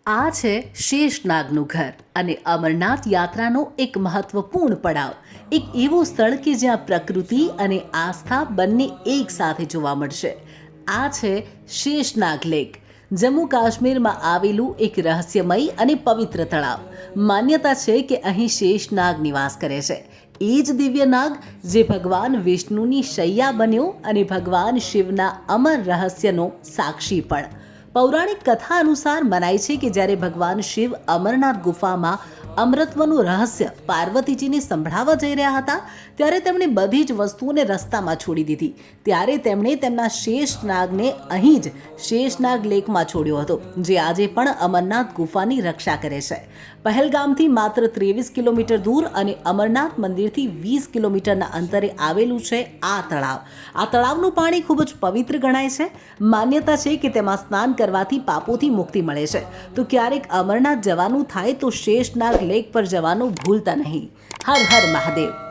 આ છે શેષનાગનું ઘર અને અમરનાથ યાત્રાનો એક મહત્વપૂર્ણ પડાવ. એક એવું સ્થળ કે જ્યાં પ્રકૃતિ અને આસ્થા બંને એક સાથે જોવા મળશે. આ છે શેષનાગ લેક, જમ્મુ કાશ્મીરમાં આવેલું એક રહસ્યમય અને પવિત્ર તળાવ. માન્યતા છે કે અહીં શેષનાગ નિવાસ કરે છે. એ જ દિવ્ય નાગ જે ભગવાન વિષ્ણુની શૈયા બન્યો અને ભગવાન શિવના અમર રહસ્યનો સાક્ષી પણ. પૌરાણિક કથા અનુસાર મનાય છે કે જ્યારે ભગવાન શિવ અમરનાથ ગુફામાં અમૃતત્વનું રહસ્ય પાર્વતીજીને સંભળાવવા જઈ રહ્યા હતા, ત્યારે તેમણે બધી જ વસ્તુઓને રસ્તામાં છોડી દીધી. ત્યારે તેમણે તેમના શેષનાગને અહીં જ શેષનાગ લેકમાં છોડ્યો હતો, જે આજે પણ અમરનાથ ગુફાની રક્ષા કરે છે. પહેલગામથી માત્ર 23 કિલોમીટર દૂર અને અમરનાથ મંદિરથી 20 કિલોમીટરના અંતરે આવેલું છે આ તળાવ. આ તળાવનું પાણી ખૂબ જ પવિત્ર ગણાય છે. માન્યતા છે કે તેમાં સ્નાન કરવાથી પાપોથી મુક્તિ મળે છે. તો ક્યારેક અમરનાથ જવાનું થાય તો શેષનાગ લેક પર જવાનું ભૂલતા નહીં. હર હર મહાદેવ.